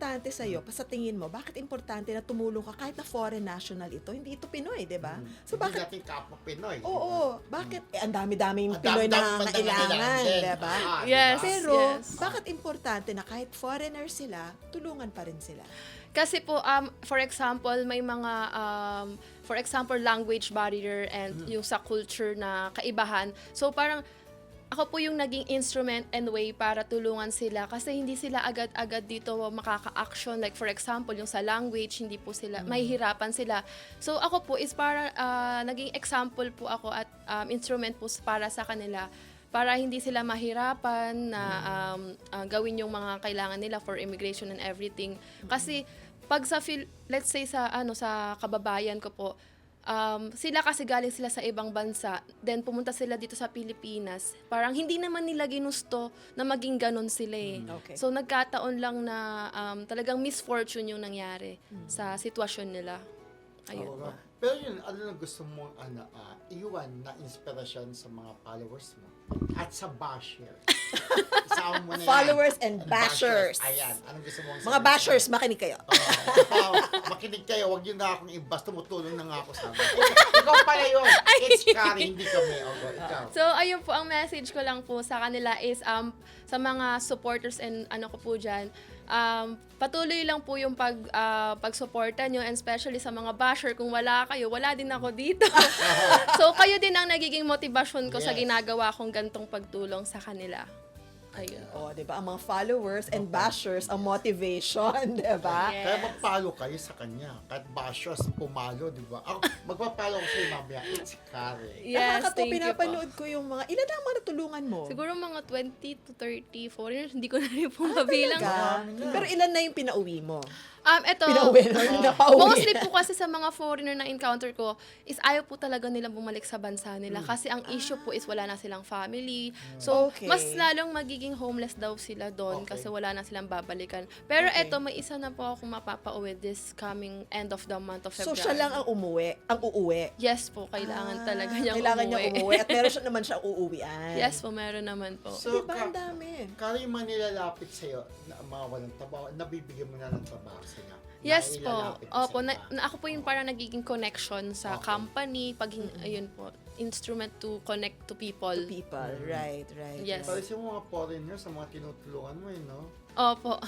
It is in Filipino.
importante sa'yo, sa tingin mo, bakit importante na tumulong ka kahit na foreign national ito? Hindi ito Pinoy, di ba? So Hindi bakit, natin kapwa Pinoy. oo, bakit, ang dami-daming Ang Pinoy dami-dami na pa kailangan, din. di ba? Yes. Pero, Yes. bakit importante na kahit foreigner sila, tulungan pa rin sila? Kasi po, for example, may mga, for example, language barrier and yung sa culture na kaibahan. So parang, ako po yung naging instrument and way para tulungan sila kasi hindi sila agad-agad dito makaka-action. Like for example, yung sa language, hindi po sila, mahihirapan sila. So ako po is para, naging example po ako at instrument po para sa kanila para hindi sila mahirapan na gawin yung mga kailangan nila for immigration and everything. Kasi pag sa let's say sa sa kababayan ko po, sila kasi galing sila sa ibang bansa, then pumunta sila dito sa Pilipinas. Parang hindi naman nila ginusto na maging ganon sila eh. Okay. So nagkataon lang na talagang misfortune yung nangyari sa sitwasyon nila. Ayun. Oo. Pero yun, ano na gusto mong iwan na inspirasyon sa mga followers mo? At sa basher. Isama mo na yan. Followers and bashers. Ayan, anong gusto mong Mga bashers, makinig kayo. Makinig kayo, wag yun na akong ibas, tumutulong na nga ako sa amin. Ikaw pala yun. It's Kari, hindi kami. Ikaw. So, ayun po, ang message ko lang po sa kanila is sa mga supporters and ko po dyan, patuloy lang po yung pagsuporta nyo and especially sa mga basher. Kung wala kayo, wala din ako dito. So, kayo din ang nagiging motivasyon ko sa Yes. ginagawa kong gantong pagtulong sa kanila. Ayun. Oh, 'di ba? Ang mga followers and bashers ang motivation, 'di ba? Yes. Kaya mag-follow kayo sa kanya. Kahit bashers, pumalo, di ba? Ako, magpa-follow ko sa'yo mamaya. It's Kari. Yes, Nakakatawa, thank you po. pinapanood ko yung mga, ilan ang mga natulungan mo? Siguro mga 20 to 30 foreigners, hindi ko na rin po mabilang. Talaga? Pero ilan na yung pinauwi mo? Ito, Pinauwi na, napauwi. mostly po kasi sa mga foreigner na encounter ko is ayaw po talaga nilang bumalik sa bansa nila kasi ang issue po is wala na silang family. So, Okay. mas lalong magiging homeless daw sila doon Okay. kasi wala na silang babalikan. Pero Okay. eto, may isa na po akong mapapauwi this coming end of the month of So February. siya lang ang uuwi. Yes po, kailangan talaga niyang Kailangan umuwi. niya umuwi. At meron siya naman siya uuwian. Yes po, meron naman po. So, Diba ang dami? Kari, yung mga nilalapit sa'yo, na mga walang trabaho, nabibigyan mo na ng trabaho sila. Yes Na po. ilalapit mo Opo, sila. ako po yung parang nagiging connection sa Okay. company, ayun po, instrument to connect to people. People. Right. Yes. Pero sa mga foreigners, sa mga tinutulungan mo, no? Opo.